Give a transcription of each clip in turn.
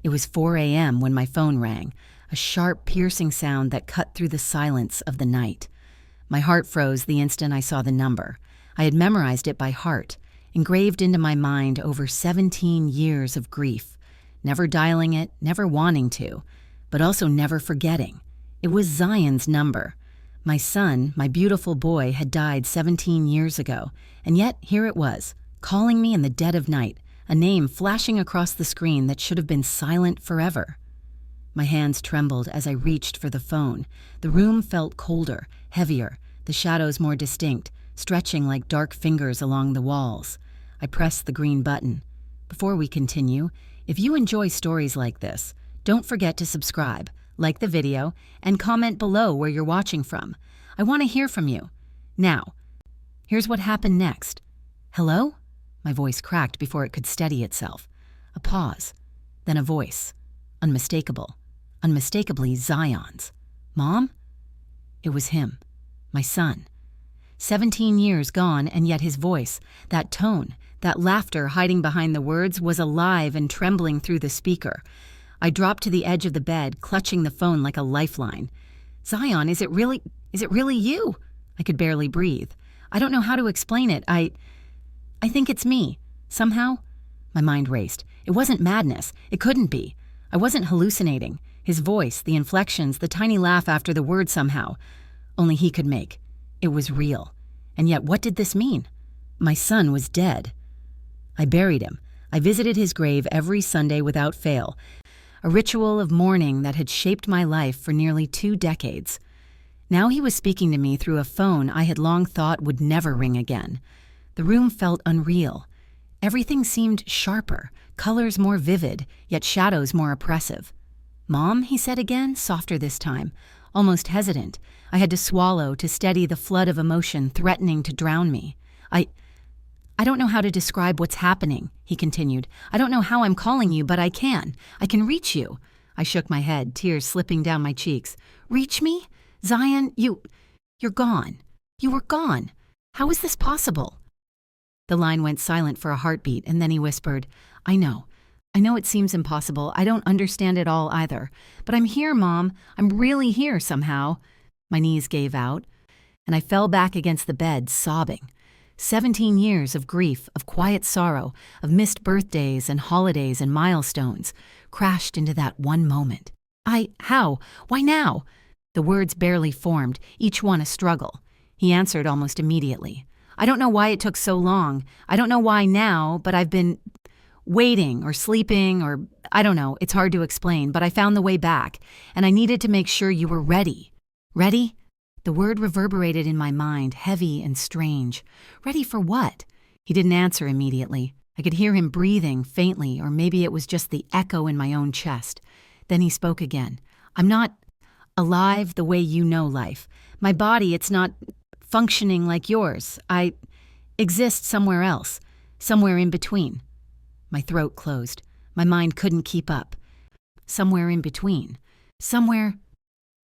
It was 4 a.m. when my phone rang, a sharp, piercing sound that cut through the silence of the night. My heart froze the instant I saw the number. I had memorized it by heart, engraved into my mind over 17 years of grief, never dialing it, never wanting to, but also never forgetting. It was Zion's number. My son, my beautiful boy, had died 17 years ago, and yet here it was, calling me in the dead of night, a name flashing across the screen that should have been silent forever. My hands trembled as I reached for the phone. The room felt colder, heavier, the shadows more distinct, stretching like dark fingers along the walls. I pressed the green button. Before we continue, if you enjoy stories like this, don't forget to subscribe, like the video, and comment below where you're watching from. I want to hear from you. Now, here's what happened next. Hello? My voice cracked before it could steady itself. A pause, then a voice. Unmistakable. Unmistakably Zion's. Mom? It was him. My son. 17 years gone, and yet his voice, that tone, that laughter hiding behind the words, was alive and trembling through the speaker. I dropped to the edge of the bed, clutching the phone like a lifeline. Zion, is it really you? I could barely breathe. I don't know how to explain it. I think it's me. Somehow? My mind raced. It wasn't madness. It couldn't be. I wasn't hallucinating. His voice, the inflections, the tiny laugh after the word somehow. Only he could make. It was real. And yet what did this mean? My son was dead. I buried him. I visited his grave every Sunday without fail. A ritual of mourning that had shaped my life for nearly 2 decades. Now he was speaking to me through a phone I had long thought would never ring again. The room felt unreal. Everything seemed sharper, colors more vivid, yet shadows more oppressive. Mom, he said again, softer this time, almost hesitant. I had to swallow to steady the flood of emotion threatening to drown me. I don't know how to describe what's happening, he continued. I don't know how I'm calling you, but I can. I can reach you. I shook my head, tears slipping down my cheeks. Reach me? Zion, you're gone. You were gone. How is this possible? The line went silent for a heartbeat, and then he whispered, I know it seems impossible. I don't understand it all either. But I'm here, Mom. I'm really here somehow. My knees gave out, and I fell back against the bed, sobbing. 17 years of grief, of quiet sorrow, of missed birthdays and holidays and milestones, crashed into that one moment. How? Why now? The words barely formed, each one a struggle. He answered almost immediately. I don't know why it took so long. I don't know why now, but I've been waiting or sleeping or I don't know. It's hard to explain, but I found the way back, and I needed to make sure you were ready. Ready? The word reverberated in my mind, heavy and strange. Ready for what? He didn't answer immediately. I could hear him breathing faintly, or maybe it was just the echo in my own chest. Then he spoke again. I'm not alive the way you know life. My body, it's not functioning like yours. I exist somewhere else, somewhere in between. My throat closed. My mind couldn't keep up. Somewhere in between. Somewhere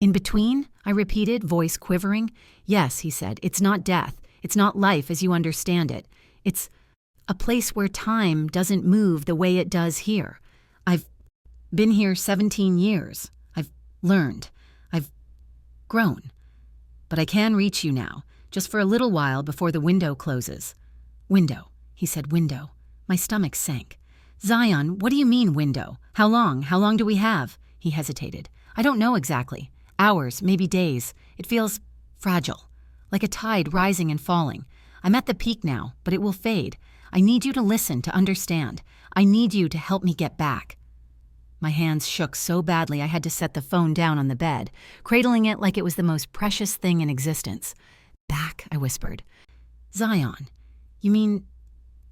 in between? I repeated, voice quivering. Yes, he said, it's not death. It's not life as you understand it. It's a place where time doesn't move the way it does here. I've been here 17 years. I've learned. I've grown. But I can reach you now, just for a little while before the window closes. Window, he said, window. My stomach sank. Zion, what do you mean window? How long? How long do we have? He hesitated. I don't know exactly. Hours, maybe days. It feels fragile, like a tide rising and falling. I'm at the peak now, but it will fade. I need you to listen, to understand. I need you to help me get back. My hands shook so badly I had to set the phone down on the bed, cradling it like it was the most precious thing in existence. Back, I whispered. Zion, you mean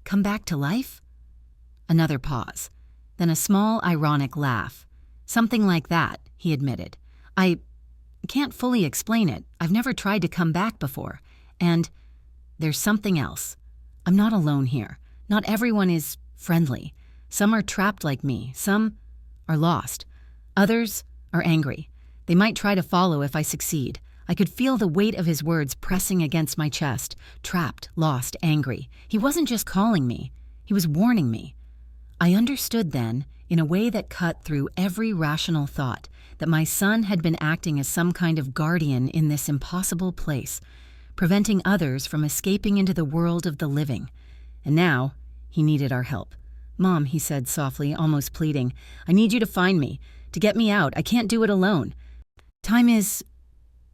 come back to life? Another pause, then a small, ironic laugh. Something like that, he admitted. I can't fully explain it. I've never tried to come back before. And there's something else. I'm not alone here. Not everyone is friendly. Some are trapped like me. Some are lost. Others are angry. They might try to follow if I succeed. I could feel the weight of his words pressing against my chest. Trapped, lost, angry. He wasn't just calling me. He was warning me. I understood then. in a way that cut through every rational thought that my son had been acting as some kind of guardian in this impossible place, preventing others from escaping into the world of the living. And now, he needed our help. "Mom," he said softly, almost pleading, "I need you to find me, to get me out. I can't do it alone. Time is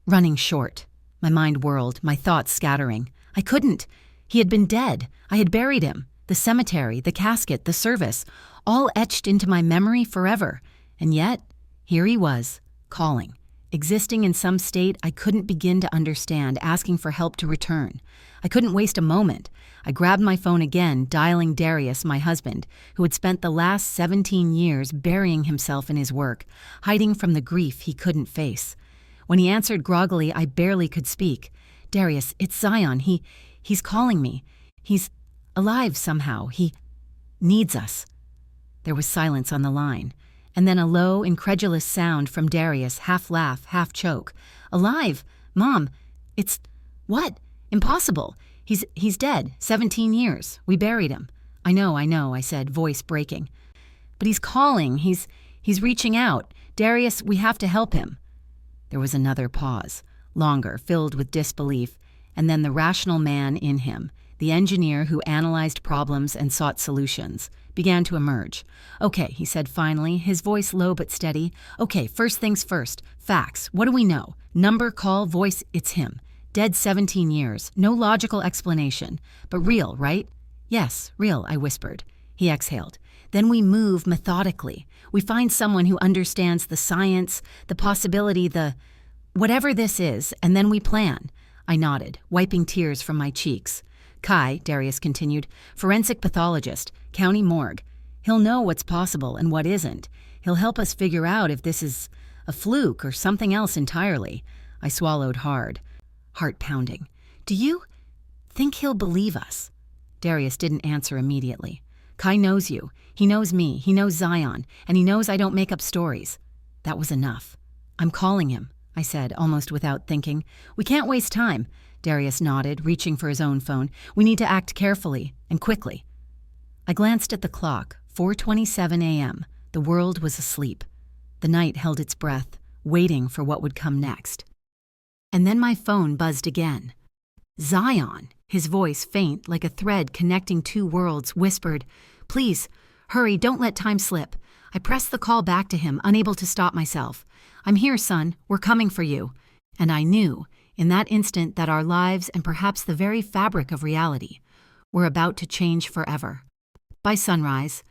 running short." My mind whirled, my thoughts scattering. I couldn't. He had been dead. I had buried him. The cemetery, the casket, the service, all etched into my memory forever. And yet, here he was, calling, existing in some state I couldn't begin to understand, asking for help to return. I couldn't waste a moment. I grabbed my phone again, dialing Darius, my husband, who had spent the last 17 years burying himself in his work, hiding from the grief he couldn't face. When he answered groggily, I barely could speak. "Darius, it's Zion. He's calling me. He's alive somehow. He needs us." There was silence on the line, and then a low, incredulous sound from Darius, half laugh, half choke. "Alive? Mom, it's what? Impossible. He's dead. 17 years. We buried him." I know, I said, voice breaking. "But he's calling. He's reaching out. Darius, we have to help him." There was another pause, longer, filled with disbelief, and then the rational man in him, the engineer who analyzed problems and sought solutions, began to emerge. "Okay," he said finally, his voice low but steady. "Okay, first things first. Facts. What do we know? Number, call, voice, it's him. Dead 17 years. No logical explanation. But real, right?" "Yes, real," I whispered. He exhaled. "Then we move methodically. We find someone who understands the science, the possibility, the whatever this is, and then we plan." I nodded, wiping tears from my cheeks. "Kai," Darius continued, "forensic pathologist, county morgue. He'll know what's possible and what isn't. He'll help us figure out if this is a fluke or something else entirely." I swallowed hard, heart pounding. "Do you think he'll believe us?" Darius didn't answer immediately. "Kai knows you. He knows me. He knows Zion. And he knows I don't make up stories." That was enough. "I'm calling him," I said, almost without thinking. "We can't waste time." Darius nodded, reaching for his own phone. "We need to act carefully and quickly." I glanced at the clock, 4:27 a.m. The world was asleep. The night held its breath, waiting for what would come next. And then my phone buzzed again. Zion, his voice faint like a thread connecting two worlds, whispered, "Please, hurry, don't let time slip." I pressed the call back to him, unable to stop myself. "I'm here, son. We're coming for you." And I knew, in that instant, that our lives and perhaps the very fabric of reality were about to change forever. By sunrise,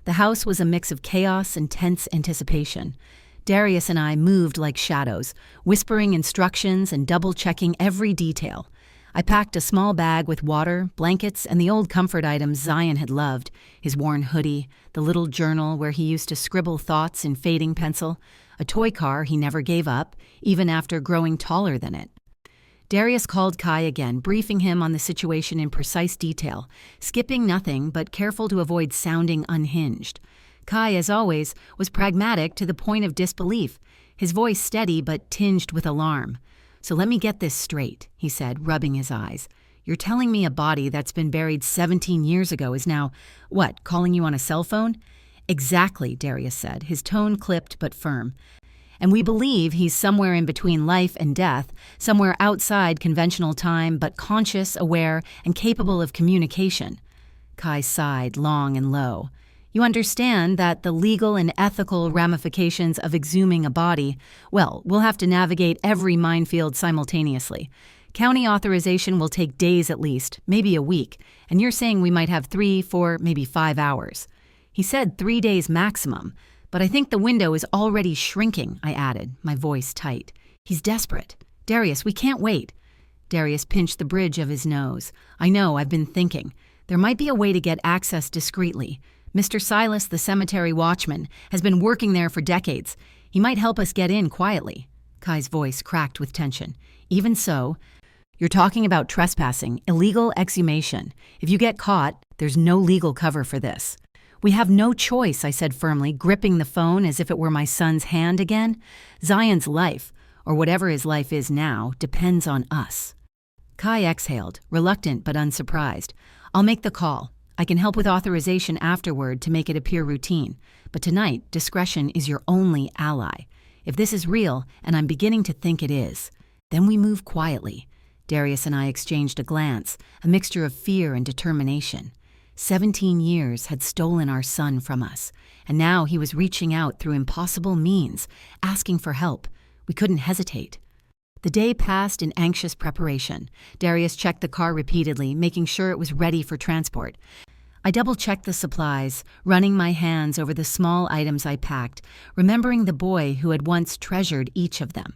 the house was a mix of chaos and tense anticipation. Darius and I moved like shadows, whispering instructions and double-checking every detail. I packed a small bag with water, blankets, and the old comfort items Zion had loved, his worn hoodie, the little journal where he used to scribble thoughts in fading pencil, a toy car he never gave up, even after growing taller than it. Darius called Kai again, briefing him on the situation in precise detail, skipping nothing but careful to avoid sounding unhinged. Kai, as always, was pragmatic to the point of disbelief, his voice steady but tinged with alarm. "So let me get this straight," he said, rubbing his eyes. "You're telling me a body that's been buried 17 years ago is now, what, calling you on a cell phone?" "Exactly," Darius said, his tone clipped but firm. "And we believe he's somewhere in between life and death, somewhere outside conventional time, but conscious, aware, and capable of communication." Kai sighed long and low. "You understand that the legal and ethical ramifications of exhuming a body, well, we'll have to navigate every minefield simultaneously. County authorization will take days at least, maybe a week, and you're saying we might have 3, 4, maybe 5 hours." He said 3 days maximum, but I think the window is already shrinking, I added, my voice tight. "He's desperate. Darius, we can't wait." Darius pinched the bridge of his nose. "I know, I've been thinking. There might be a way to get access discreetly. Mr. Silas, the cemetery watchman, has been working there for decades. He might help us get in quietly." Kai's voice cracked with tension. "Even so, you're talking about trespassing, illegal exhumation. If you get caught, there's no legal cover for this." "We have no choice," I said firmly, gripping the phone as if it were my son's hand again. "Zion's life, or whatever his life is now, depends on us." Kai exhaled, reluctant but unsurprised. "I'll make the call." I can help with authorization afterward to make it appear routine, but tonight, discretion is your only ally. If this is real, and I'm beginning to think it is, then we move quietly. Darius and I exchanged a glance, a mixture of fear and determination. 17 years had stolen our son from us, and now he was reaching out through impossible means, asking for help. We couldn't hesitate. The day passed in anxious preparation. Darius checked the car repeatedly, making sure it was ready for transport. I double-checked the supplies, running my hands over the small items I packed, remembering the boy who had once treasured each of them.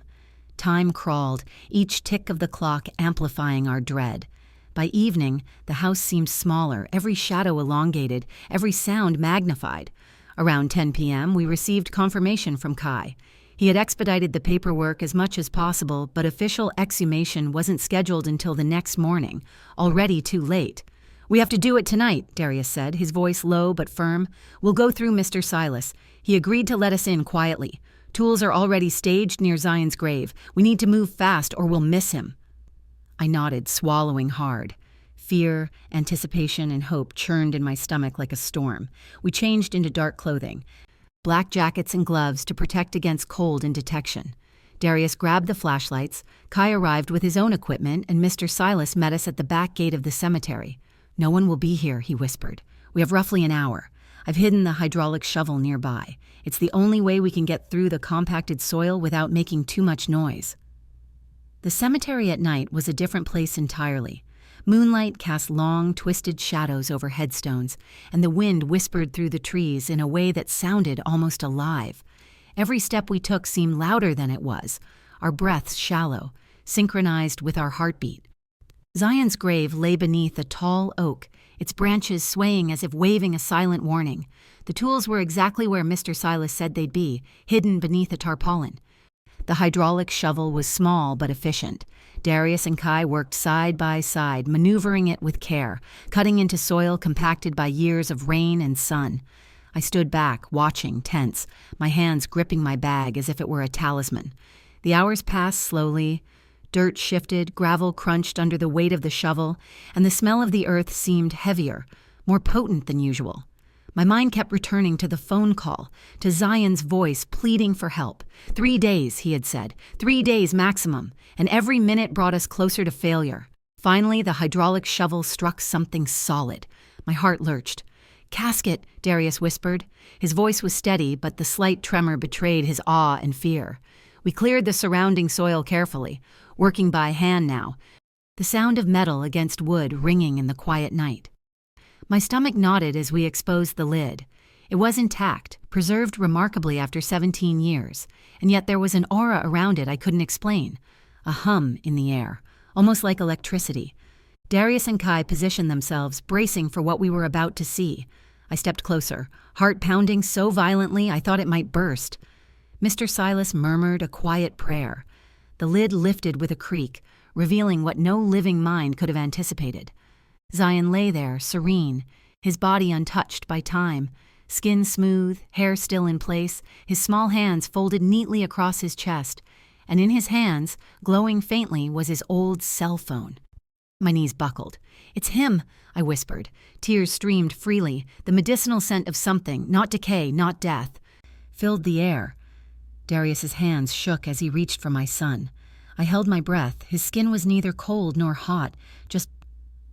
Time crawled, each tick of the clock amplifying our dread. By evening, the house seemed smaller, every shadow elongated, every sound magnified. Around 10 p.m., we received confirmation from Kai. He had expedited the paperwork as much as possible, but official exhumation wasn't scheduled until the next morning, already too late. "We have to do it tonight," Darius said, his voice low but firm. "We'll go through Mr. Silas. He agreed to let us in quietly. Tools are already staged near Zion's grave. We need to move fast or we'll miss him." I nodded, swallowing hard. Fear, anticipation, and hope churned in my stomach like a storm. We changed into dark clothing, black jackets and gloves to protect against cold and detection. Darius grabbed the flashlights, Kai arrived with his own equipment, and Mr. Silas met us at the back gate of the cemetery. "No one will be here," he whispered. "We have roughly an hour. I've hidden the hydraulic shovel nearby. It's the only way we can get through the compacted soil without making too much noise." The cemetery at night was a different place entirely. Moonlight cast long, twisted shadows over headstones, and the wind whispered through the trees in a way that sounded almost alive. Every step we took seemed louder than it was, our breaths shallow, synchronized with our heartbeat. Zion's grave lay beneath a tall oak, its branches swaying as if waving a silent warning. The tools were exactly where Mr. Silas said they'd be, hidden beneath a tarpaulin. The hydraulic shovel was small but efficient. Darius and Kai worked side by side, maneuvering it with care, cutting into soil compacted by years of rain and sun. I stood back, watching, tense, my hands gripping my bag as if it were a talisman. The hours passed slowly. Dirt shifted, gravel crunched under the weight of the shovel, and the smell of the earth seemed heavier, more potent than usual. My mind kept returning to the phone call, to Zion's voice pleading for help. 3 days, he had said, 3 days maximum, and every minute brought us closer to failure. Finally, the hydraulic shovel struck something solid. My heart lurched. "Casket," Darius whispered. His voice was steady, but the slight tremor betrayed his awe and fear. We cleared the surrounding soil carefully, working by hand now, the sound of metal against wood ringing in the quiet night. My stomach nodded as we exposed the lid. It was intact, preserved remarkably after 17 years, and yet there was an aura around it I couldn't explain, a hum in the air, almost like electricity. Darius and Kai positioned themselves, bracing for what we were about to see. I stepped closer, heart pounding so violently I thought it might burst. Mr. Silas murmured a quiet prayer. The lid lifted with a creak, revealing what no living mind could have anticipated. Zion lay there, serene, his body untouched by time, skin smooth, hair still in place, his small hands folded neatly across his chest, and in his hands, glowing faintly, was his old cell phone. My knees buckled. "It's him," I whispered. Tears streamed freely. The medicinal scent of something, not decay, not death, filled the air. Darius's hands shook as he reached for my son. I held my breath. His skin was neither cold nor hot, just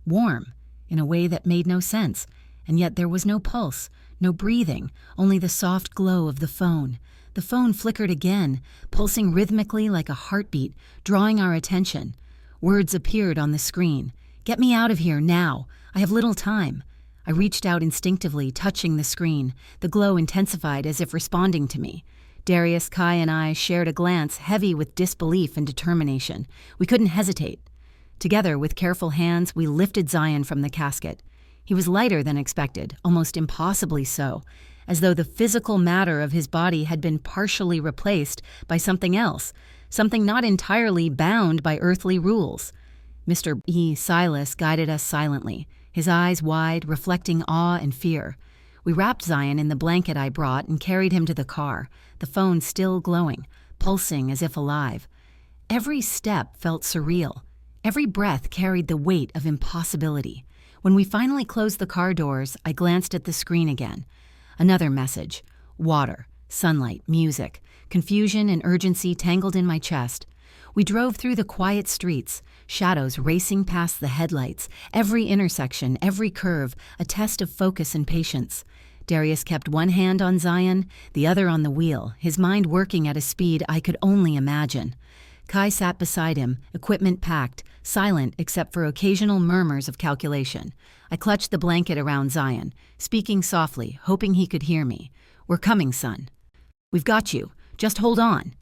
warm, in a way that made no sense, and yet there was no pulse, no breathing, only the soft glow of the phone. The phone flickered again, pulsing rhythmically like a heartbeat, drawing our attention. Words appeared on the screen. "Get me out of here, now. I have little time." I reached out instinctively, touching the screen. The glow intensified as if responding to me. Darius, Kai, and I shared a glance heavy with disbelief and determination. We couldn't hesitate. Together, with careful hands, we lifted Zion from the casket. He was lighter than expected, almost impossibly so, as though the physical matter of his body had been partially replaced by something else, something not entirely bound by earthly rules. Mr. Silas guided us silently, his eyes wide, reflecting awe and fear. We wrapped Zion in the blanket I brought and carried him to the car, the phone still glowing, pulsing as if alive. Every step felt surreal. Every breath carried the weight of impossibility. When we finally closed the car doors, I glanced at the screen again. Another message. Water, sunlight, music, confusion and urgency tangled in my chest. We drove through the quiet streets, shadows racing past the headlights, every intersection, every curve, a test of focus and patience. Darius kept one hand on Zion, the other on the wheel, his mind working at a speed I could only imagine. Kai sat beside him, equipment packed, silent except for occasional murmurs of calculation. I clutched the blanket around Zion, speaking softly, hoping he could hear me. "We're coming, son. We've got you. Just hold on."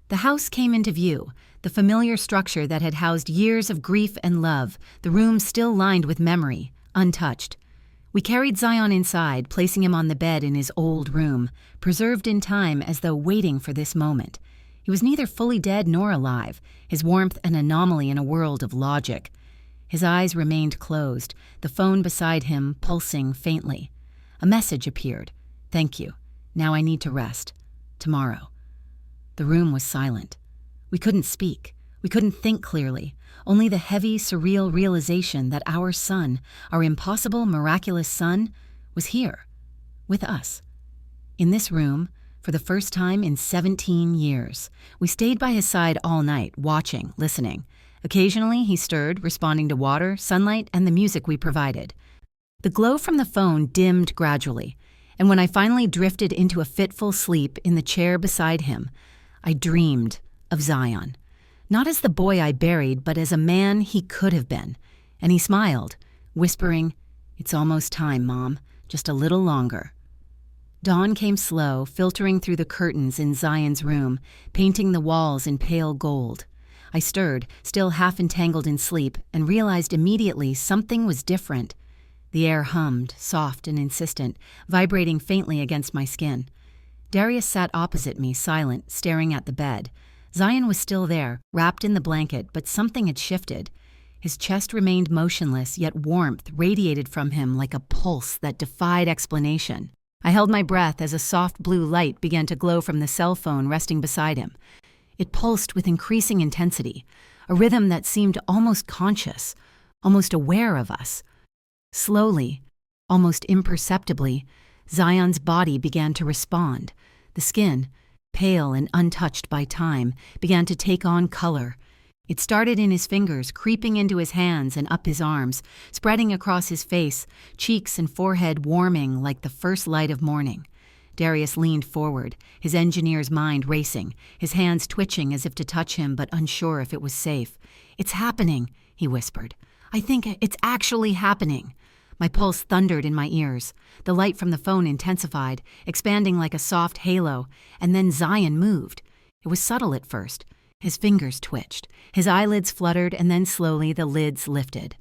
The house came into view, the familiar structure that had housed years of grief and love, the room still lined with memory, untouched. We carried Zion inside, placing him on the bed in his old room, preserved in time as though waiting for this moment. He was neither fully dead nor alive, his warmth an anomaly in a world of logic. His eyes remained closed, the phone beside him pulsing faintly. A message appeared. "Thank you. Now I need to rest. Tomorrow." The room was silent. We couldn't speak. We couldn't think clearly. Only the heavy, surreal realization that our son, our impossible, miraculous son, was here, with us. In this room, for the first time in 17 years, we stayed by his side all night, watching, listening. Occasionally, he stirred, responding to water, sunlight, and the music we provided. The glow from the phone dimmed gradually, and when I finally drifted into a fitful sleep in the chair beside him, I dreamed of Zion. Not as the boy I buried, but as a man he could have been. And he smiled, whispering, "It's almost time, Mom. Just a little longer." Dawn came slow, filtering through the curtains in Zion's room, painting the walls in pale gold. I stirred, still half entangled in sleep, and realized immediately something was different. The air hummed, soft and insistent, vibrating faintly against my skin. Darius sat opposite me, silent, staring at the bed. Zion was still there, wrapped in the blanket, but something had shifted. His chest remained motionless, yet warmth radiated from him like a pulse that defied explanation. I held my breath as a soft blue light began to glow from the cell phone resting beside him. It pulsed with increasing intensity, a rhythm that seemed almost conscious, almost aware of us. Slowly, almost imperceptibly, Zion's body began to respond. The skin, pale and untouched by time, began to take on color. It started in his fingers, creeping into his hands and up his arms, spreading across his face, cheeks and forehead warming like the first light of morning. Darius leaned forward, his engineer's mind racing, his hands twitching as if to touch him but unsure if it was safe. "It's happening," he whispered. "I think it's actually happening." My pulse thundered in my ears. The light from the phone intensified, expanding like a soft halo, and then Zion moved. It was subtle at first. His fingers twitched. His eyelids fluttered, and then slowly the lids lifted.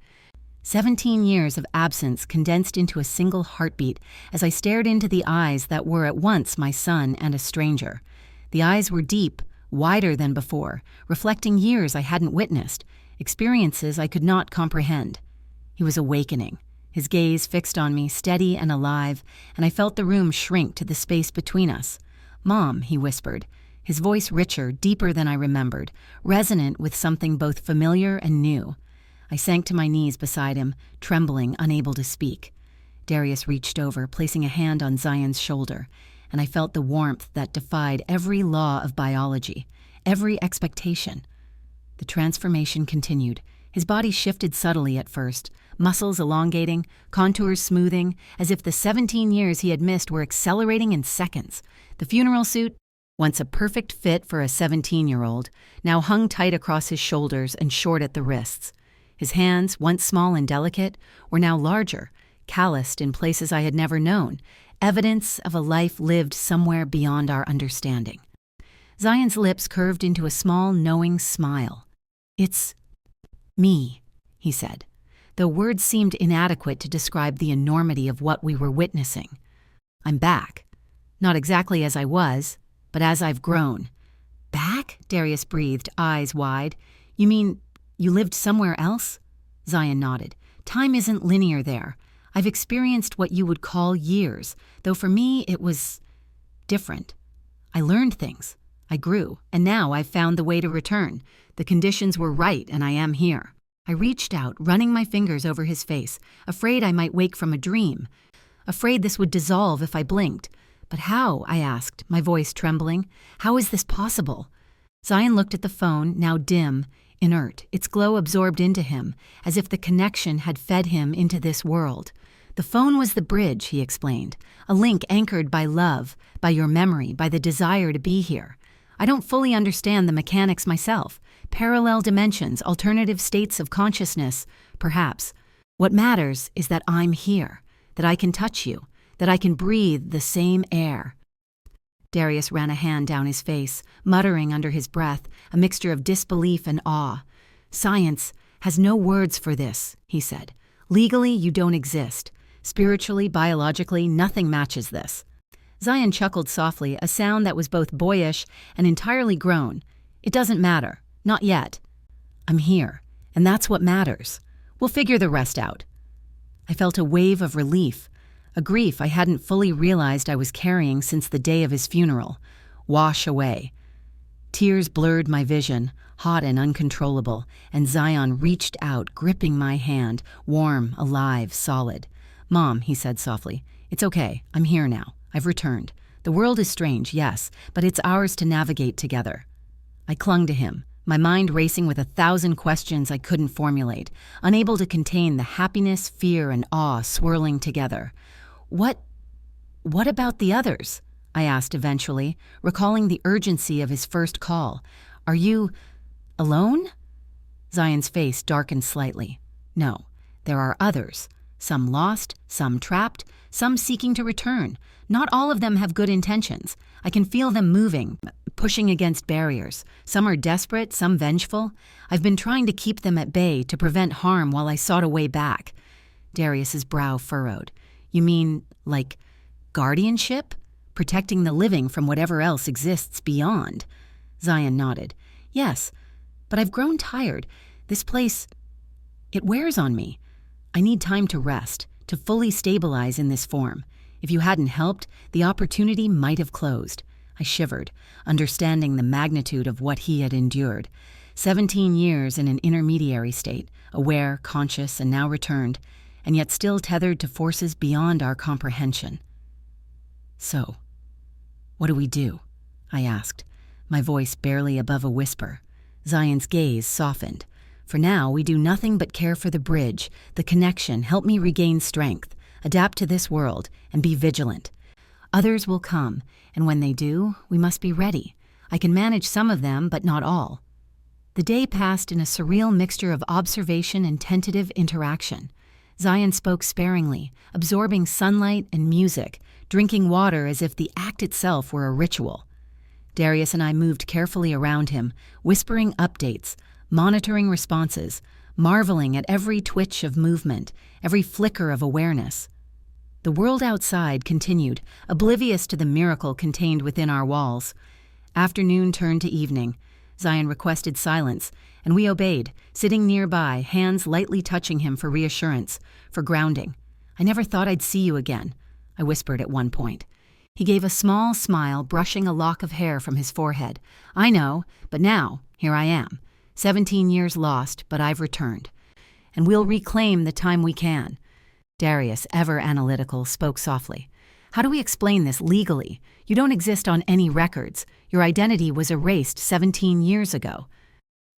17 years of absence condensed into a single heartbeat as I stared into the eyes that were at once my son and a stranger. The eyes were deep, wider than before, reflecting years I hadn't witnessed, experiences I could not comprehend. He was awakening. His gaze fixed on me, steady and alive, and I felt the room shrink to the space between us. "Mom," he whispered, his voice richer, deeper than I remembered, resonant with something both familiar and new. I sank to my knees beside him, trembling, unable to speak. Darius reached over, placing a hand on Zion's shoulder, and I felt the warmth that defied every law of biology, every expectation. The transformation continued. His body shifted subtly at first, muscles elongating, contours smoothing, as if the 17 years he had missed were accelerating in seconds. The funeral suit, once a perfect fit for a 17-year-old, now hung tight across his shoulders and short at the wrists. His hands, once small and delicate, were now larger, calloused in places I had never known, evidence of a life lived somewhere beyond our understanding. Zion's lips curved into a small, knowing smile. "It's me," he said, though words seemed inadequate to describe the enormity of what we were witnessing. "I'm back. Not exactly as I was, but as I've grown." "Back?" Darius breathed, eyes wide. "You mean you lived somewhere else?" Zion nodded. "Time isn't linear there. I've experienced what you would call years, though for me it was different. I learned things. I grew, and now I've found the way to return. The conditions were right, and I am here." I reached out, running my fingers over his face, afraid I might wake from a dream, afraid this would dissolve if I blinked. But how? I asked, my voice trembling. How is this possible? Zion looked at the phone, now dim, inert, its glow absorbed into him, as if the connection had fed him into this world. The phone was the bridge, he explained, a link anchored by love, by your memory, by the desire to be here. I don't fully understand the mechanics myself. Parallel dimensions, alternative states of consciousness, perhaps. What matters is that I'm here, that I can touch you, that I can breathe the same air. Darius ran a hand down his face, muttering under his breath, a mixture of disbelief and awe. Science has no words for this, he said. Legally, you don't exist. Spiritually, biologically, nothing matches this. Zion chuckled softly, a sound that was both boyish and entirely grown. It doesn't matter. Not yet. I'm here, and that's what matters. We'll figure the rest out. I felt a wave of relief, a grief I hadn't fully realized I was carrying since the day of his funeral, wash away. Tears blurred my vision, hot and uncontrollable, and Zion reached out, gripping my hand, warm, alive, solid. Mom, he said softly, it's okay. I'm here now. I've returned. The world is strange, yes, but it's ours to navigate together. I clung to him, my mind racing with 1,000 questions I couldn't formulate, unable to contain the happiness, fear, and awe swirling together. What about the others? I asked eventually, recalling the urgency of his first call. Are you alone? Zion's face darkened slightly. No, there are others. Some lost, some trapped, some seeking to return. Not all of them have good intentions. I can feel them moving, pushing against barriers. Some are desperate, some vengeful. I've been trying to keep them at bay to prevent harm while I sought a way back. Darius's brow furrowed. You mean, like, guardianship? Protecting the living from whatever else exists beyond? Zion nodded. Yes, but I've grown tired. This place, it wears on me. I need time to rest, to fully stabilize in this form. If you hadn't helped, the opportunity might have closed. I shivered, understanding the magnitude of what he had endured. 17 years in an intermediary state, aware, conscious, and now returned, and yet still tethered to forces beyond our comprehension. So, what do we do? I asked, my voice barely above a whisper. Zion's gaze softened. For now, we do nothing but care for the bridge, the connection, help me regain strength, adapt to this world, and be vigilant. Others will come, and when they do, we must be ready. I can manage some of them, but not all. The day passed in a surreal mixture of observation and tentative interaction. Zion spoke sparingly, absorbing sunlight and music, drinking water as if the act itself were a ritual. Darius and I moved carefully around him, whispering updates, monitoring responses, marveling at every twitch of movement, every flicker of awareness. The world outside continued, oblivious to the miracle contained within our walls. Afternoon turned to evening. Zion requested silence, and we obeyed, sitting nearby, hands lightly touching him for reassurance, for grounding. I never thought I'd see you again, I whispered at one point. He gave a small smile, brushing a lock of hair from his forehead. I know, but now, here I am. 17 years lost, but I've returned. And we'll reclaim the time we can. Darius, ever analytical, spoke softly. How do we explain this legally? You don't exist on any records. Your identity was erased 17 years ago.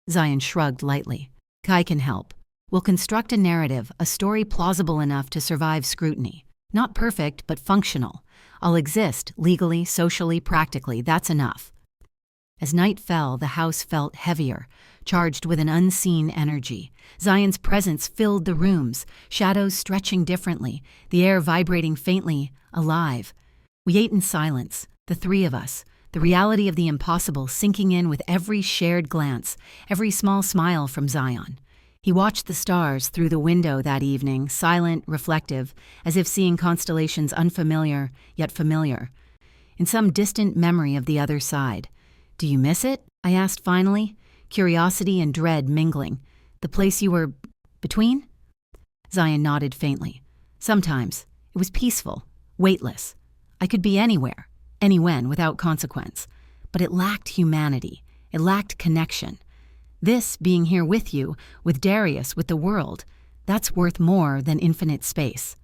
Zion shrugged lightly. Kai can help. We'll construct a narrative, a story plausible enough to survive scrutiny. Not perfect, but functional. I'll exist, legally, socially, practically. That's enough. As night fell, the house felt heavier, charged with an unseen energy. Zion's presence filled the rooms, shadows stretching differently, the air vibrating faintly, alive. We ate in silence, the three of us, the reality of the impossible sinking in with every shared glance, every small smile from Zion. He watched the stars through the window that evening, silent, reflective, as if seeing constellations unfamiliar, yet familiar, in some distant memory of the other side. Do you miss it? I asked finally, curiosity and dread mingling. The place you were between? Zion nodded faintly. Sometimes. It was peaceful, weightless. I could be anywhere, anywhen, without consequence. But it lacked humanity. It lacked connection. This being here with you, with Darius, with the world, that's worth more than infinite space.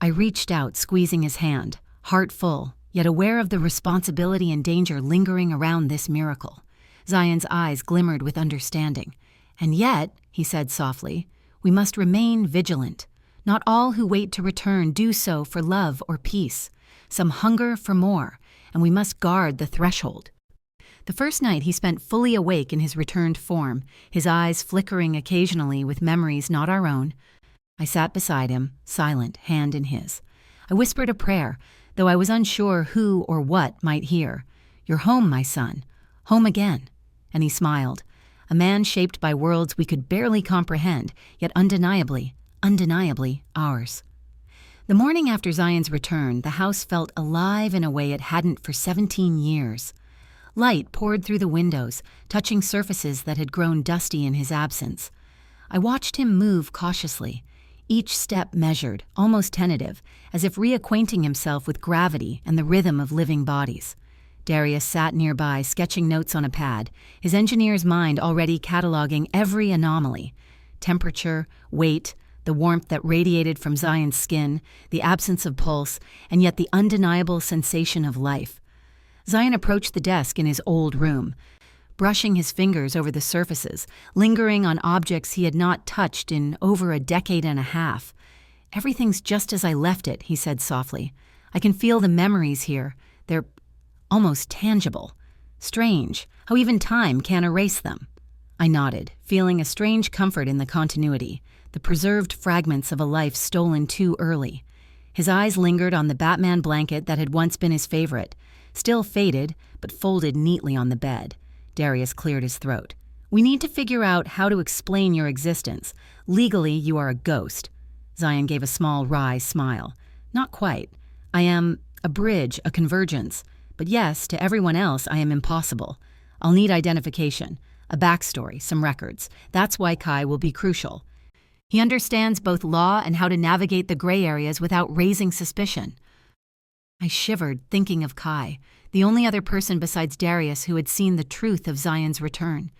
I reached out, squeezing his hand, heart full, yet aware of the responsibility and danger lingering around this miracle. Zion's eyes glimmered with understanding. And yet, he said softly, we must remain vigilant. Not all who wait to return do so for love or peace. Some hunger for more, and we must guard the threshold. The first night he spent fully awake in his returned form, his eyes flickering occasionally with memories not our own. I sat beside him, silent, hand in his. I whispered a prayer, though I was unsure who or what might hear. You're home, my son. Home again. And he smiled. A man shaped by worlds we could barely comprehend, yet undeniably ours. The morning after Zion's return, the house felt alive in a way it hadn't for 17 years. Light poured through the windows, touching surfaces that had grown dusty in his absence. I watched him move cautiously, each step measured, almost tentative, as if reacquainting himself with gravity and the rhythm of living bodies. Darius sat nearby, sketching notes on a pad, his engineer's mind already cataloging every anomaly: temperature, weight, the warmth that radiated from Zion's skin, the absence of pulse, and yet the undeniable sensation of life. Zion approached the desk in his old room, brushing his fingers over the surfaces, lingering on objects he had not touched in over a decade and a half. Everything's just as I left it, he said softly. I can feel the memories here. They're almost tangible. Strange, how even time can't erase them. I nodded, feeling a strange comfort in the continuity, the preserved fragments of a life stolen too early. His eyes lingered on the Batman blanket that had once been his favorite, still faded, but folded neatly on the bed. Darius cleared his throat. We need to figure out how to explain your existence. Legally, you are a ghost. Zion gave a small, wry smile. Not quite. I am a bridge, a convergence. But yes, to everyone else, I am impossible. I'll need identification, a backstory, some records. That's why Kai will be crucial. He understands both law and how to navigate the gray areas without raising suspicion. I shivered, thinking of Kai, the only other person besides Darius who had seen the truth of Zion's return.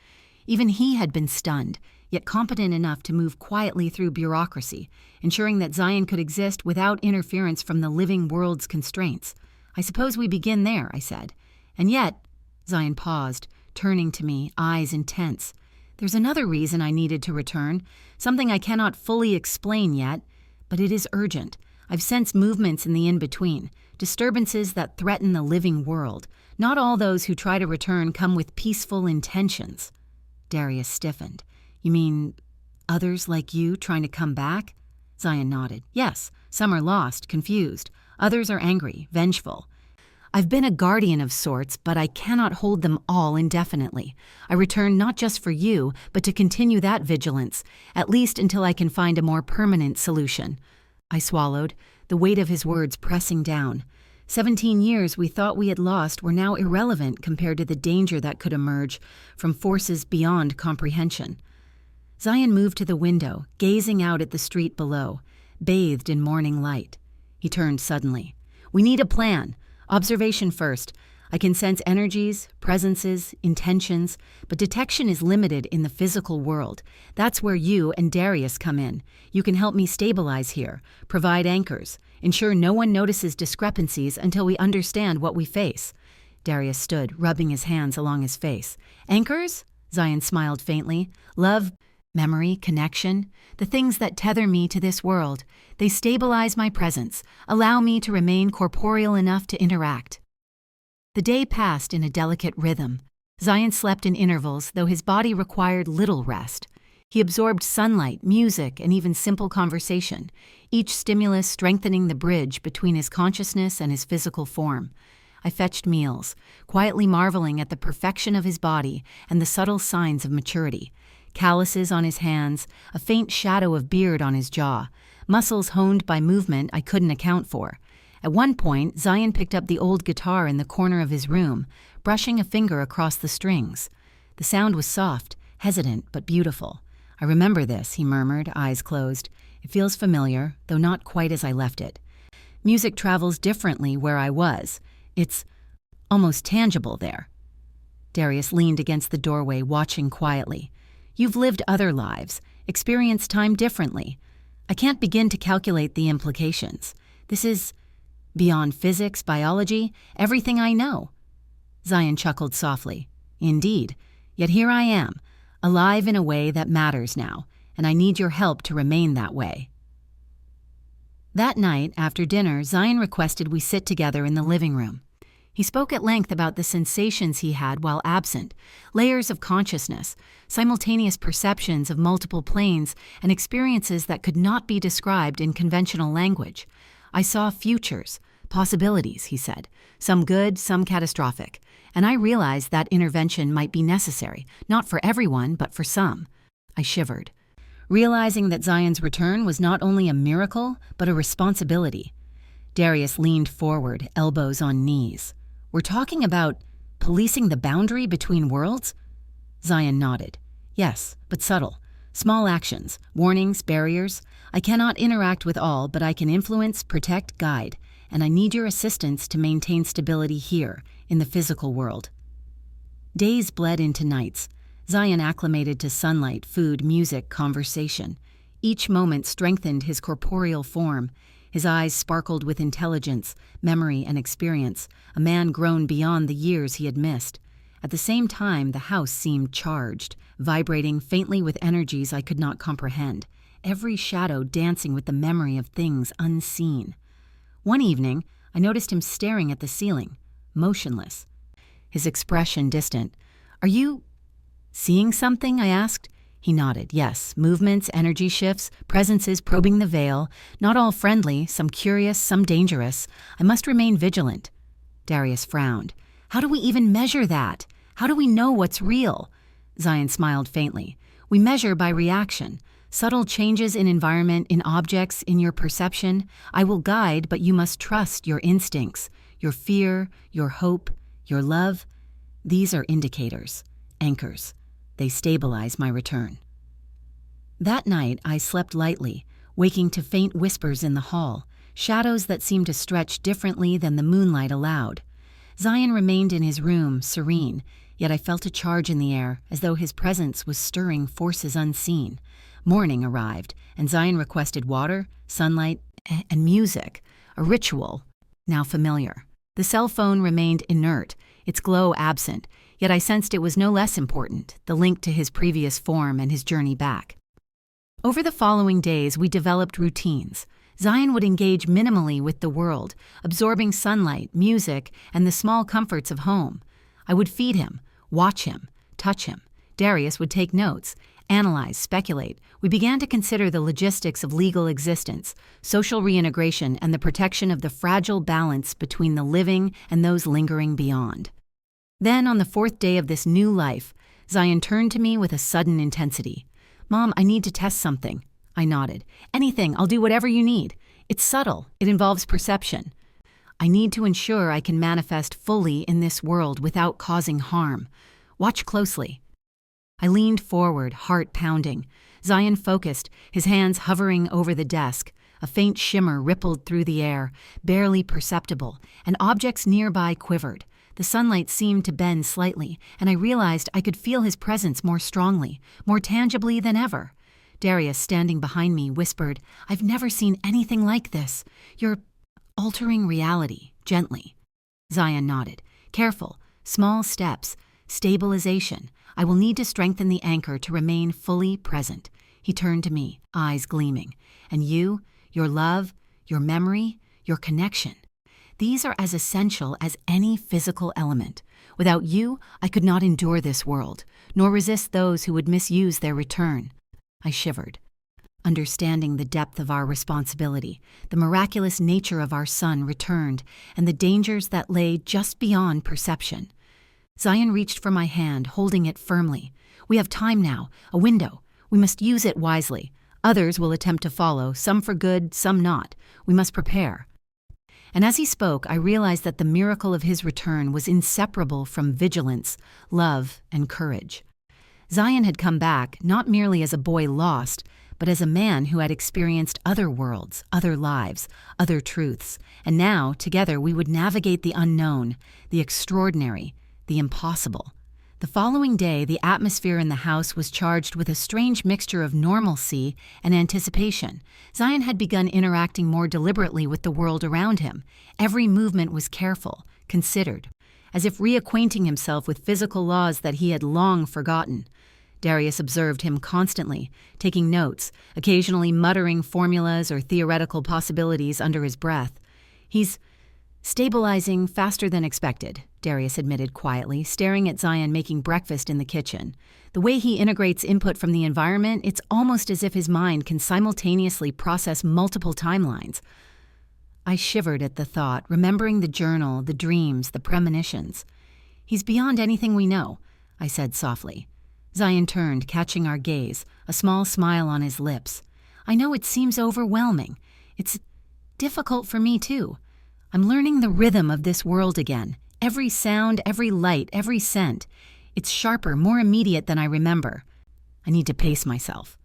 Even he had been stunned, yet competent enough to move quietly through bureaucracy, ensuring that Zion could exist without interference from the living world's constraints. I suppose we begin there, I said. And yet, Zion paused, turning to me, eyes intense. There's another reason I needed to return, something I cannot fully explain yet, but it is urgent. I've sensed movements in the in-between, disturbances that threaten the living world. Not all those who try to return come with peaceful intentions. Darius stiffened. You mean others like you trying to come back? Zion nodded. Yes, some are lost, confused. Others are angry, vengeful. I've been a guardian of sorts, but I cannot hold them all indefinitely. I return not just for you, but to continue that vigilance, at least until I can find a more permanent solution. I swallowed, the weight of his words pressing down. 17 years we thought we had lost were now irrelevant compared to the danger that could emerge from forces beyond comprehension. Zion moved to the window, gazing out at the street below, bathed in morning light. He turned suddenly. We need a plan. Observation first. I can sense energies, presences, intentions, but detection is limited in the physical world. That's where you and Darius come in. You can help me stabilize here, provide anchors, ensure no one notices discrepancies until we understand what we face. Darius stood, rubbing his hands along his face. Anchors? Zion smiled faintly. Love, memory, connection, the things that tether me to this world. They stabilize my presence, allow me to remain corporeal enough to interact. The day passed in a delicate rhythm. Zion slept in intervals, though his body required little rest. He absorbed sunlight, music, and even simple conversation, each stimulus strengthening the bridge between his consciousness and his physical form. I fetched meals, quietly marveling at the perfection of his body and the subtle signs of maturity. Calluses on his hands, a faint shadow of beard on his jaw, muscles honed by movement I couldn't account for. At one point, Zion picked up the old guitar in the corner of his room, brushing a finger across the strings. The sound was soft, hesitant, but beautiful. I remember this, he murmured, eyes closed. It feels familiar, though not quite as I left it. Music travels differently where I was. It's almost tangible there. Darius leaned against the doorway, watching quietly. You've lived other lives, experienced time differently. I can't begin to calculate the implications. This is beyond physics, biology, everything I know. Zion chuckled softly. Indeed, yet here I am, alive in a way that matters now, and I need your help to remain that way. That night, after dinner, Zion requested we sit together in the living room. He spoke at length about the sensations he had while absent, layers of consciousness, simultaneous perceptions of multiple planes, and experiences that could not be described in conventional language. I saw futures, possibilities, he said, some good, some catastrophic, and I realized that intervention might be necessary, not for everyone, but for some. I shivered, realizing that Zion's return was not only a miracle, but a responsibility. Darius leaned forward, elbows on knees. We're talking about policing the boundary between worlds? Zion nodded. Yes, but subtle. Small actions, warnings, barriers. I cannot interact with all, but I can influence, protect, guide, and I need your assistance to maintain stability here, in the physical world. Days bled into nights. Zion acclimated to sunlight, food, music, conversation. Each moment strengthened his corporeal form. His eyes sparkled with intelligence, memory, and experience, a man grown beyond the years he had missed. At the same time, the house seemed charged, vibrating faintly with energies I could not comprehend, every shadow dancing with the memory of things unseen. One evening, I noticed him staring at the ceiling, motionless, his expression distant. Are you seeing something? I asked. He nodded. Yes, movements, energy shifts, presences probing the veil, not all friendly, some curious, some dangerous. I must remain vigilant. Darius frowned. How do we even measure that? How do we know what's real? Zion smiled faintly. We measure by reaction. Subtle changes in environment, in objects, in your perception. I will guide, but you must trust your instincts, your fear, your hope, your love. These are indicators, anchors. They stabilize my return. That night, I slept lightly, waking to faint whispers in the hall, shadows that seemed to stretch differently than the moonlight allowed. Zion remained in his room, serene, yet I felt a charge in the air, as though his presence was stirring forces unseen. Morning arrived, and Zion requested water, sunlight, and music, a ritual, now familiar. The cell phone remained inert, its glow absent, yet I sensed it was no less important, the link to his previous form and his journey back. Over the following days, we developed routines. Zion would engage minimally with the world, absorbing sunlight, music, and the small comforts of home. I would feed him, watch him, touch him. Darius would take notes, analyze, speculate. We began to consider the logistics of legal existence, social reintegration, and the protection of the fragile balance between the living and those lingering beyond. Then, on the fourth day of this new life, Zion turned to me with a sudden intensity. Mom, I need to test something. I nodded. Anything, I'll do whatever you need. It's subtle. It involves perception. I need to ensure I can manifest fully in this world without causing harm. Watch closely. I leaned forward, heart pounding. Zion focused, his hands hovering over the desk. A faint shimmer rippled through the air, barely perceptible, and objects nearby quivered. The sunlight seemed to bend slightly, and I realized I could feel his presence more strongly, more tangibly than ever. Darius, standing behind me, whispered, I've never seen anything like this. You're altering reality, gently. Zion nodded. Careful, small steps, stabilization. I will need to strengthen the anchor to remain fully present. He turned to me, eyes gleaming. And you, your love, your memory, your connection. These are as essential as any physical element. Without you, I could not endure this world, nor resist those who would misuse their return. I shivered, understanding the depth of our responsibility. The miraculous nature of our son returned, and the dangers that lay just beyond perception. Zion reached for my hand, holding it firmly. We have time now, a window. We must use it wisely. Others will attempt to follow, some for good, some not. We must prepare. And as he spoke, I realized that the miracle of his return was inseparable from vigilance, love, and courage. Zion had come back not merely as a boy lost, but as a man who had experienced other worlds, other lives, other truths. And now, together, we would navigate the unknown, the extraordinary, the impossible. The following day, the atmosphere in the house was charged with a strange mixture of normalcy and anticipation. Zion had begun interacting more deliberately with the world around him. Every movement was careful, considered, as if reacquainting himself with physical laws that he had long forgotten. Darius observed him constantly, taking notes, occasionally muttering formulas or theoretical possibilities under his breath. "He's stabilizing faster than expected," Darius admitted quietly, staring at Zion making breakfast in the kitchen. "The way he integrates input from the environment, it's almost as if his mind can simultaneously process multiple timelines." I shivered at the thought, remembering the journal, the dreams, the premonitions. "He's beyond anything we know," I said softly. Zion turned, catching our gaze, a small smile on his lips. "I know it seems overwhelming. It's difficult for me, too. I'm learning the rhythm of this world again. Every sound, every light, every scent. It's sharper, more immediate than I remember. I need to pace myself."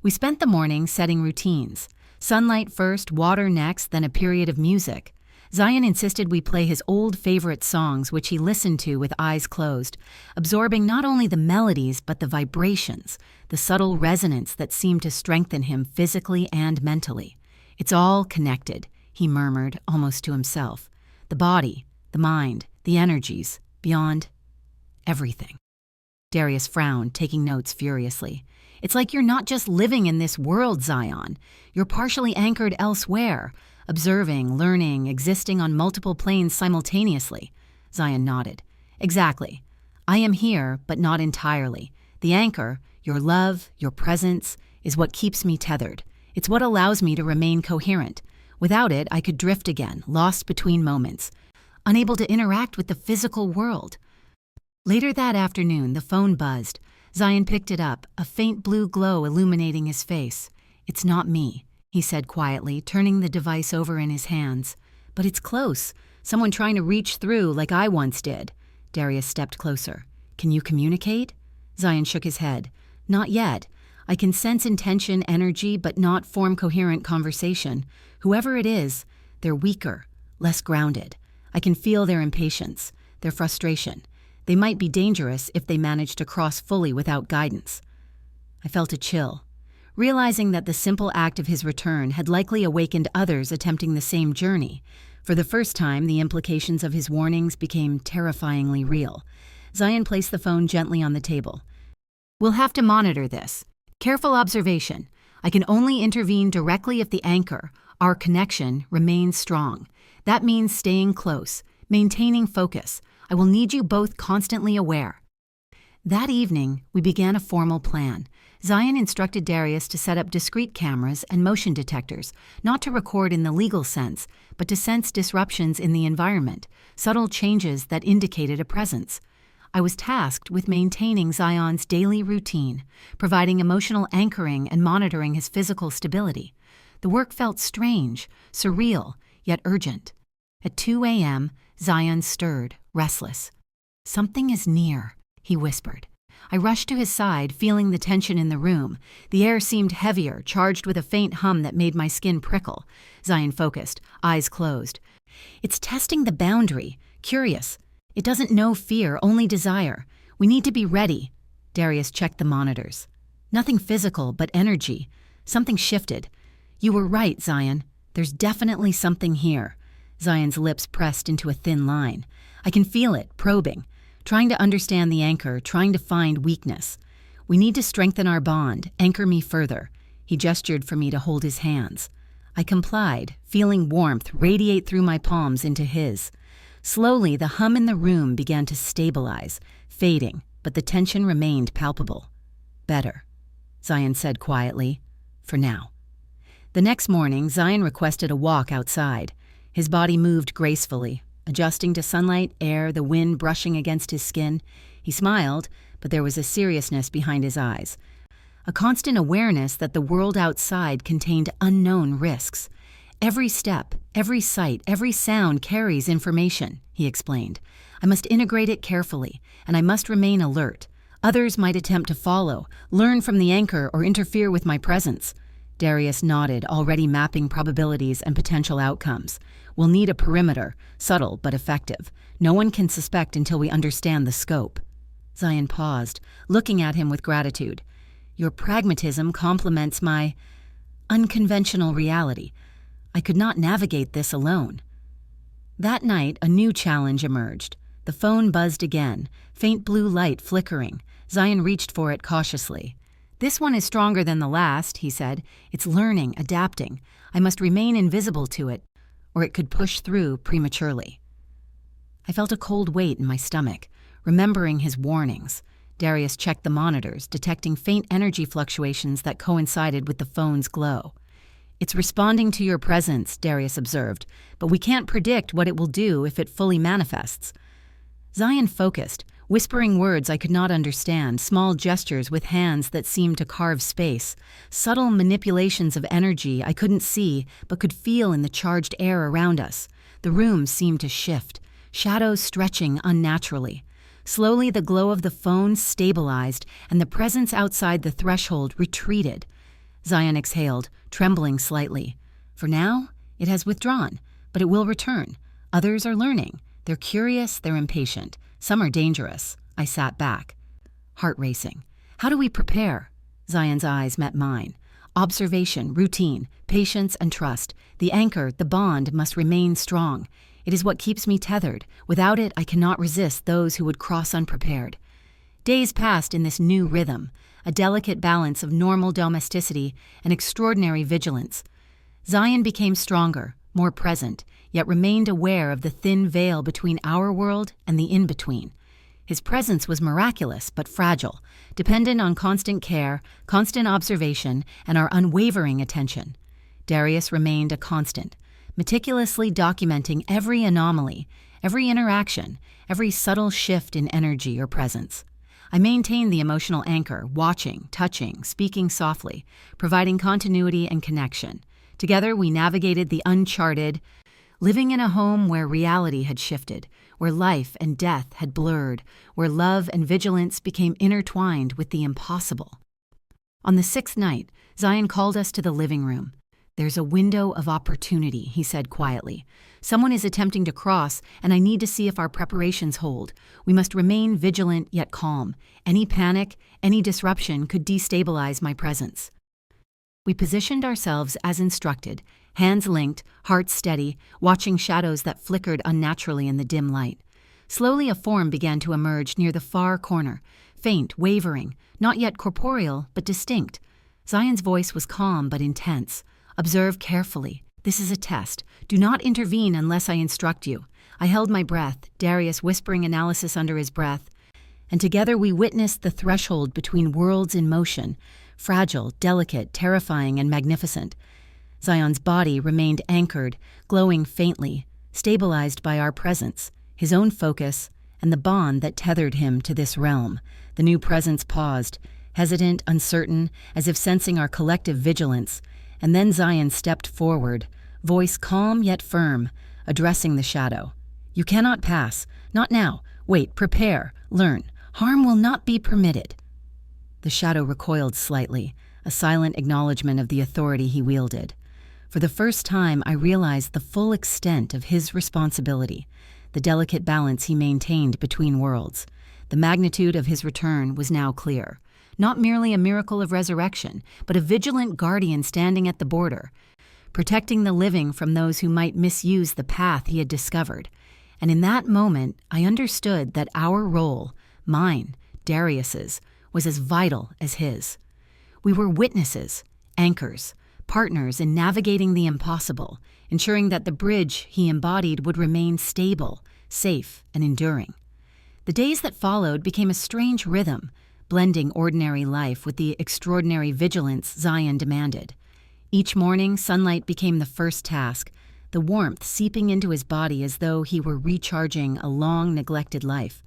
We spent the morning setting routines. Sunlight first, water next, then a period of music. Zion insisted we play his old favorite songs, which he listened to with eyes closed, absorbing not only the melodies but the vibrations, the subtle resonance that seemed to strengthen him physically and mentally. "It's all connected," he murmured, almost to himself. "The body, the mind, the energies, beyond everything." Darius frowned, taking notes furiously. "It's like you're not just living in this world, Zion. You're partially anchored elsewhere, observing, learning, existing on multiple planes simultaneously." Zion nodded. "Exactly. I am here, but not entirely. The anchor, your love, your presence, is what keeps me tethered. It's what allows me to remain coherent. Without it, I could drift again, lost between moments, unable to interact with the physical world." Later that afternoon, the phone buzzed. Zion picked it up, a faint blue glow illuminating his face. "It's not me," he said quietly, turning the device over in his hands. "But it's close. Someone trying to reach through like I once did." Darius stepped closer. "Can you communicate?" Zion shook his head. "Not yet. I can sense intention, energy, but not form coherent conversation. Whoever it is, they're weaker, less grounded. I can feel their impatience, their frustration. They might be dangerous if they manage to cross fully without guidance." I felt a chill, realizing that the simple act of his return had likely awakened others attempting the same journey. For the first time, the implications of his warnings became terrifyingly real. Zion placed the phone gently on the table. "We'll have to monitor this. Careful observation. I can only intervene directly if the anchor, our connection, remains strong. That means staying close, maintaining focus. I will need you both constantly aware." That evening, we began a formal plan. Zion instructed Darius to set up discrete cameras and motion detectors, not to record in the legal sense, but to sense disruptions in the environment, subtle changes that indicated a presence. I was tasked with maintaining Zion's daily routine, providing emotional anchoring and monitoring his physical stability. The work felt strange, surreal, yet urgent. At 2 a.m., Zion stirred, restless. "Something is near," he whispered. I rushed to his side, feeling the tension in the room. The air seemed heavier, charged with a faint hum that made my skin prickle. Zion focused, eyes closed. "It's testing the boundary, curious. It doesn't know fear, only desire. We need to be ready." Darius checked the monitors. "Nothing physical, but energy. Something shifted." "You were right, Zion. There's definitely something here." Zion's lips pressed into a thin line. "I can feel it, probing, trying to understand the anchor, trying to find weakness. We need to strengthen our bond, anchor me further." He gestured for me to hold his hands. I complied, feeling warmth radiate through my palms into his. Slowly, the hum in the room began to stabilize, fading, but the tension remained palpable. "Better," Zion said quietly, "for now." The next morning, Zion requested a walk outside. His body moved gracefully, adjusting to sunlight, air, the wind brushing against his skin. He smiled, but there was a seriousness behind his eyes, a constant awareness that the world outside contained unknown risks. "Every step, every sight, every sound carries information," he explained. "I must integrate it carefully, and I must remain alert. Others might attempt to follow, learn from the anchor, or interfere with my presence." Darius nodded, already mapping probabilities and potential outcomes. "We'll need a perimeter, subtle but effective. No one can suspect until we understand the scope." Zion paused, looking at him with gratitude. Your pragmatism complements my unconventional reality. I could not navigate this alone. That night, a new challenge emerged. The phone buzzed again, faint blue light flickering. Zion reached for it cautiously. This one is stronger than the last, he said. It's learning, adapting. I must remain invisible to it, or it could push through prematurely. I felt a cold weight in my stomach, remembering his warnings. Darius checked the monitors, detecting faint energy fluctuations that coincided with the phone's glow. It's responding to your presence, Darius observed, but we can't predict what it will do if it fully manifests. Zion focused, whispering words I could not understand, small gestures with hands that seemed to carve space, subtle manipulations of energy I couldn't see but could feel in the charged air around us. The room seemed to shift, shadows stretching unnaturally. Slowly the glow of the phone stabilized and the presence outside the threshold retreated. Zion exhaled, trembling slightly. For now, it has withdrawn, but it will return. Others are learning. They're curious, they're impatient. Some are dangerous. I sat back, heart racing. How do we prepare? Zion's eyes met mine. Observation, routine, patience, and trust. The anchor, the bond, must remain strong. It is what keeps me tethered. Without it, I cannot resist those who would cross unprepared. Days passed in this new rhythm, a delicate balance of normal domesticity and extraordinary vigilance. Zion became stronger, more present, yet remained aware of the thin veil between our world and the in-between. His presence was miraculous but fragile, dependent on constant care, constant observation, and our unwavering attention. Darius remained a constant, meticulously documenting every anomaly, every interaction, every subtle shift in energy or presence. I maintained the emotional anchor, watching, touching, speaking softly, providing continuity and connection. Together we navigated the uncharted, living in a home where reality had shifted, where life and death had blurred, where love and vigilance became intertwined with the impossible. On the 6th night, Zion called us to the living room. There's a window of opportunity, he said quietly. Someone is attempting to cross, and I need to see if our preparations hold. We must remain vigilant yet calm. Any panic, any disruption could destabilize my presence. We positioned ourselves as instructed, hands linked, hearts steady, watching shadows that flickered unnaturally in the dim light. Slowly a form began to emerge near the far corner, faint, wavering, not yet corporeal, but distinct. Zion's voice was calm but intense. Observe carefully. This is a test. Do not intervene unless I instruct you. I held my breath, Darius whispering analysis under his breath, and together we witnessed the threshold between worlds in motion, fragile, delicate, terrifying, and magnificent. Zion's body remained anchored, glowing faintly, stabilized by our presence, his own focus, and the bond that tethered him to this realm. The new presence paused, hesitant, uncertain, as if sensing our collective vigilance, and then Zion stepped forward, voice calm yet firm, addressing the shadow. You cannot pass. Not now. Wait, prepare, learn. Harm will not be permitted. The shadow recoiled slightly, a silent acknowledgement of the authority he wielded. For the first time, I realized the full extent of his responsibility, the delicate balance he maintained between worlds. The magnitude of his return was now clear. Not merely a miracle of resurrection, but a vigilant guardian standing at the border, protecting the living from those who might misuse the path he had discovered. And in that moment, I understood that our role, mine, Darius's, was as vital as his. We were witnesses, anchors, partners in navigating the impossible, ensuring that the bridge he embodied would remain stable, safe, and enduring. The days that followed became a strange rhythm, blending ordinary life with the extraordinary vigilance Zion demanded. Each morning, sunlight became the first task, the warmth seeping into his body as though he were recharging a long-neglected life.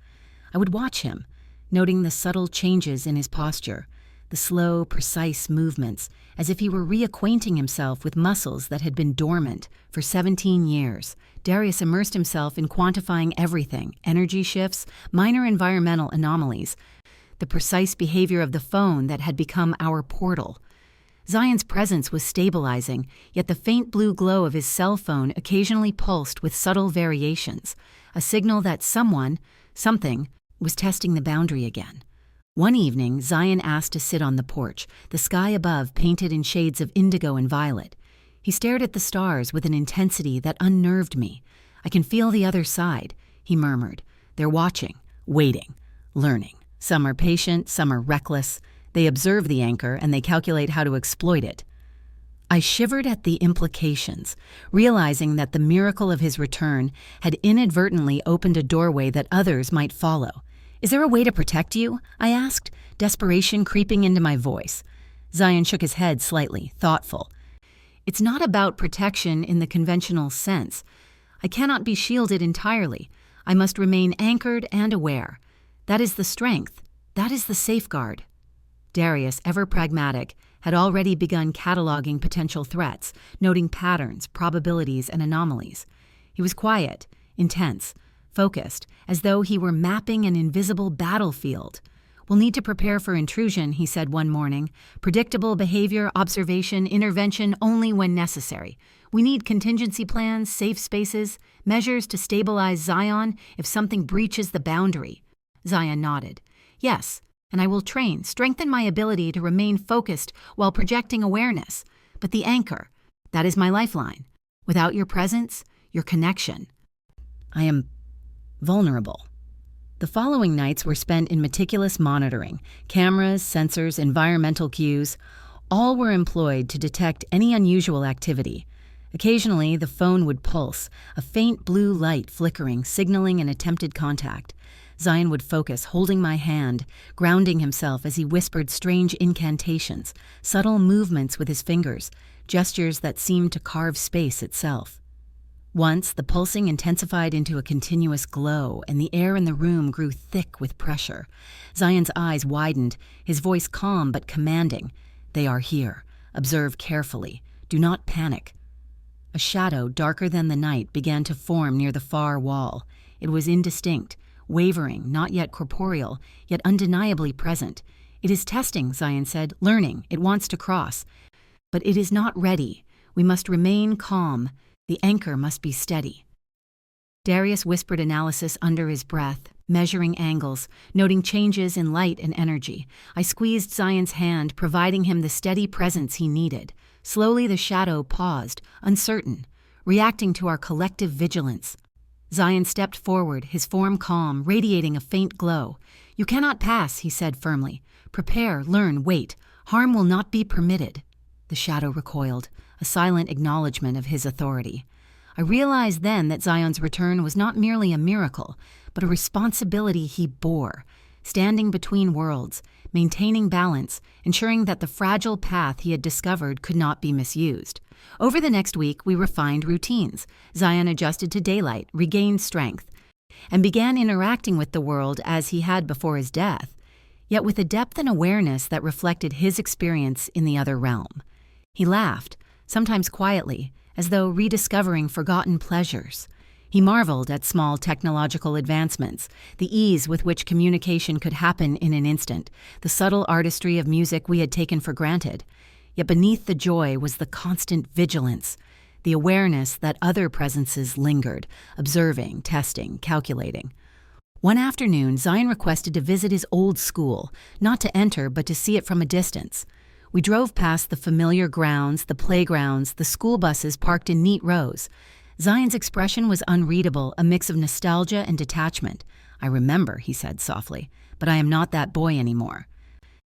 I would watch him, noting the subtle changes in his posture, the slow, precise movements, as if he were reacquainting himself with muscles that had been dormant for 17 years. Darius immersed himself in quantifying everything, energy shifts, minor environmental anomalies, the precise behavior of the phone that had become our portal. Zion's presence was stabilizing, yet the faint blue glow of his cell phone occasionally pulsed with subtle variations, a signal that someone, something, was testing the boundary again. One evening, Zion asked to sit on the porch, the sky above painted in shades of indigo and violet. He stared at the stars with an intensity that unnerved me. "I can feel the other side," he murmured. "They're watching, waiting, learning. Some are patient, some are reckless. They observe the anchor and they calculate how to exploit it." I shivered at the implications, realizing that the miracle of his return had inadvertently opened a doorway that others might follow. "Is there a way to protect you?" I asked, desperation creeping into my voice. Zion shook his head slightly, thoughtful. "It's not about protection in the conventional sense. I cannot be shielded entirely. I must remain anchored and aware. That is the strength. That is the safeguard." Darius, ever pragmatic, had already begun cataloging potential threats, noting patterns, probabilities, and anomalies. He was quiet, intense, focused, as though he were mapping an invisible battlefield. "We'll need to prepare for intrusion," he said one morning. "Predictable behavior, observation, intervention only when necessary. We need contingency plans, safe spaces, measures to stabilize Zion if something breaches the boundary." Zion nodded. "Yes, and I will strengthen my ability to remain focused while projecting awareness. But the anchor, that is my lifeline. Without your presence, your connection, I am vulnerable." The following nights were spent in meticulous monitoring. Cameras, sensors, environmental cues, all were employed to detect any unusual activity. Occasionally, the phone would pulse, a faint blue light flickering, signaling an attempted contact. Zion would focus, holding my hand, grounding himself as he whispered strange incantations, subtle movements with his fingers, gestures that seemed to carve space itself. Once, the pulsing intensified into a continuous glow, and the air in the room grew thick with pressure. Zion's eyes widened, his voice calm but commanding. "They are here. Observe carefully. Do not panic." A shadow darker than the night began to form near the far wall. It was indistinct, wavering, not yet corporeal, yet undeniably present. "It is testing," Zion said, "learning. It wants to cross. But it is not ready. We must remain calm. The anchor must be steady." Darius whispered analysis under his breath, measuring angles, noting changes in light and energy. I squeezed Zion's hand, providing him the steady presence he needed. Slowly the shadow paused, uncertain, reacting to our collective vigilance. Zion stepped forward, his form calm, radiating a faint glow. "You cannot pass," he said firmly. "Prepare, learn, wait. Harm will not be permitted." The shadow recoiled, a silent acknowledgement of his authority. I realized then that Zion's return was not merely a miracle, but a responsibility he bore, standing between worlds, maintaining balance, ensuring that the fragile path he had discovered could not be misused. Over the next week, we refined routines. Zion adjusted to daylight, regained strength, and began interacting with the world as he had before his death, yet with a depth and awareness that reflected his experience in the other realm. He laughed, sometimes quietly, as though rediscovering forgotten pleasures. He marveled at small technological advancements, the ease with which communication could happen in an instant, the subtle artistry of music we had taken for granted. Yet beneath the joy was the constant vigilance, the awareness that other presences lingered, observing, testing, calculating. One afternoon, Zion requested to visit his old school, not to enter but to see it from a distance. We drove past the familiar grounds, the playgrounds, the school buses parked in neat rows. Zion's expression was unreadable, a mix of nostalgia and detachment. "I remember," he said softly, "but I am not that boy anymore.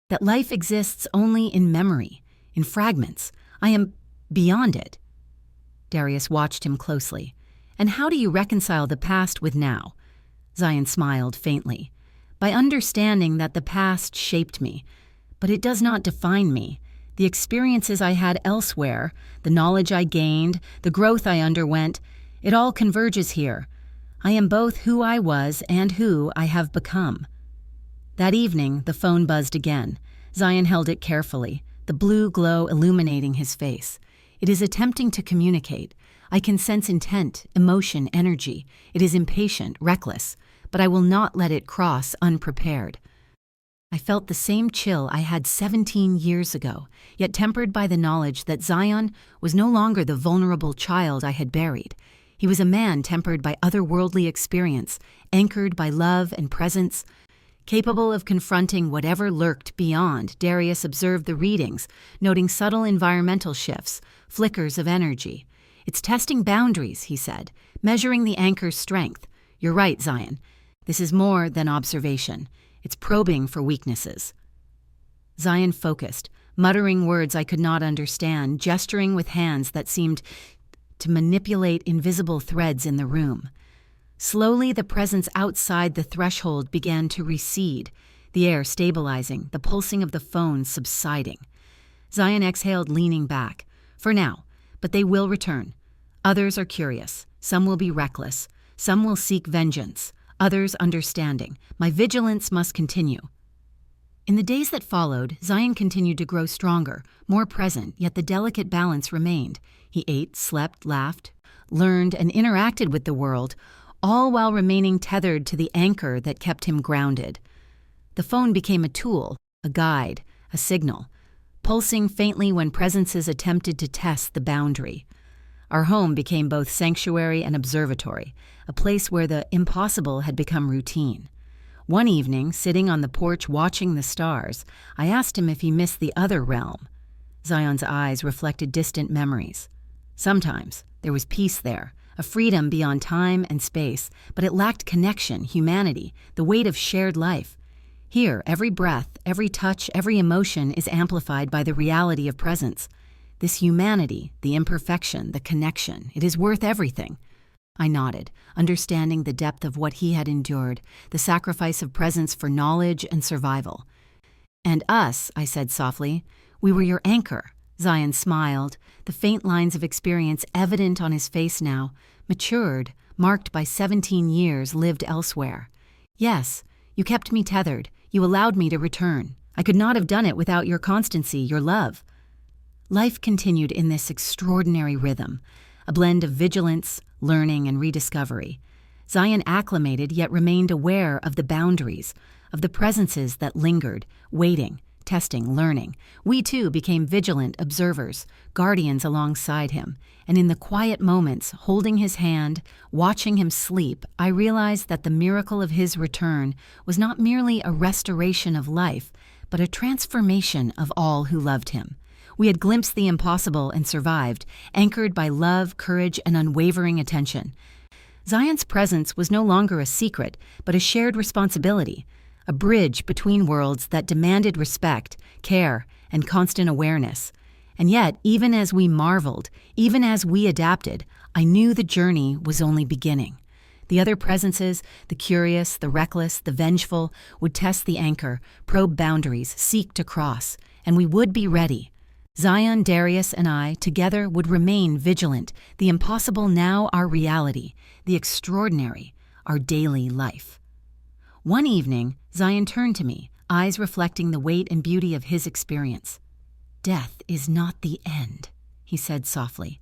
That life exists only in memory, in fragments. I am beyond it." Darius watched him closely. "And how do you reconcile the past with now?" Zion smiled faintly. "By understanding that the past shaped me, but it does not define me. The experiences I had elsewhere, the knowledge I gained, the growth I underwent, it all converges here. I am both who I was and who I have become." That evening, the phone buzzed again. Zion held it carefully, the blue glow illuminating his face. "It is attempting to communicate. I can sense intent, emotion, energy. It is impatient, reckless, but I will not let it cross unprepared." I felt the same chill I had 17 years ago, yet tempered by the knowledge that Zion was no longer the vulnerable child I had buried. He was a man tempered by otherworldly experience, anchored by love and presence, Capable of confronting whatever lurked beyond, Darius observed the readings, noting subtle environmental shifts, flickers of energy. "It's testing boundaries," he said, "measuring the anchor's strength. You're right, Zion. This is more than observation. It's probing for weaknesses." Zion focused, muttering words I could not understand, gesturing with hands that seemed to manipulate invisible threads in the room. Slowly, the presence outside the threshold began to recede, the air stabilizing, the pulsing of the phone subsiding. Zion exhaled, leaning back. "For now, but they will return. Others are curious. Some will be reckless. Some will seek vengeance. Others understanding. My vigilance must continue." In the days that followed, Zion continued to grow stronger, more present, yet the delicate balance remained. He ate, slept, laughed, learned, and interacted with the world, all while remaining tethered to the anchor that kept him grounded. The phone became a tool, a guide, a signal, pulsing faintly when presences attempted to test the boundary. Our home became both sanctuary and observatory, a place where the impossible had become routine. One evening, sitting on the porch watching the stars, I asked him if he missed the other realm. Zion's eyes reflected distant memories. Sometimes there was peace there, a freedom beyond time and space, but it lacked connection, humanity, the weight of shared life. Here, every breath, every touch, every emotion is amplified by the reality of presence. This humanity, the imperfection, the connection, it is worth everything. I nodded, understanding the depth of what he had endured, the sacrifice of presence for knowledge and survival. "And us," I said softly, "we were your anchor." Zion smiled, the faint lines of experience evident on his face now, matured, marked by 17 years lived elsewhere. "Yes, you kept me tethered. You allowed me to return. I could not have done it without your constancy, your love." Life continued in this extraordinary rhythm, a blend of vigilance, learning, and rediscovery. Zion acclimated yet remained aware of the boundaries, of the presences that lingered, waiting, testing, learning. We too became vigilant observers, guardians alongside him, and in the quiet moments, holding his hand, watching him sleep, I realized that the miracle of his return was not merely a restoration of life, but a transformation of all who loved him. We had glimpsed the impossible and survived, anchored by love, courage, and unwavering attention. Zion's presence was no longer a secret, but a shared responsibility, a bridge between worlds that demanded respect, care, and constant awareness. And yet, even as we marveled, even as we adapted, I knew the journey was only beginning. The other presences, the curious, the reckless, the vengeful, would test the anchor, probe boundaries, seek to cross, and we would be ready. Zion, Darius, and I, together, would remain vigilant, the impossible now our reality, the extraordinary our daily life. One evening, Zion turned to me, eyes reflecting the weight and beauty of his experience. "Death is not the end," he said softly.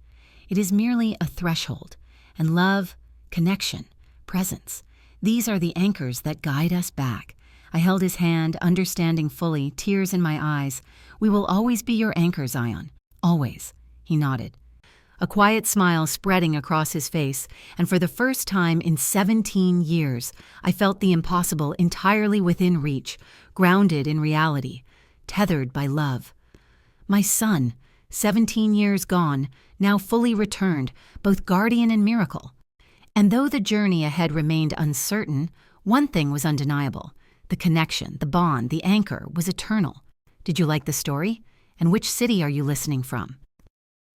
"It is merely a threshold, and love, connection, presence, these are the anchors that guide us back." I held his hand, understanding fully, tears in my eyes. "We will always be your anchor, Zion. Always." He nodded, a quiet smile spreading across his face, and for the first time in 17 years, I felt the impossible entirely within reach, grounded in reality, tethered by love. My son, 17 years gone, now fully returned, both guardian and miracle. And though the journey ahead remained uncertain, one thing was undeniable. The connection, the bond, the anchor was eternal. Did you like the story? And which city are you listening from?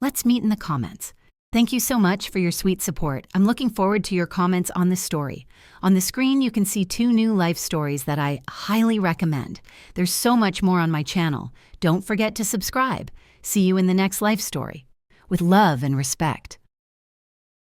Let's meet in the comments. Thank you so much for your sweet support. I'm looking forward to your comments on this story. On the screen, you can see 2 new life stories that I highly recommend. There's so much more on my channel. Don't forget to subscribe. See you in the next life story. With love and respect.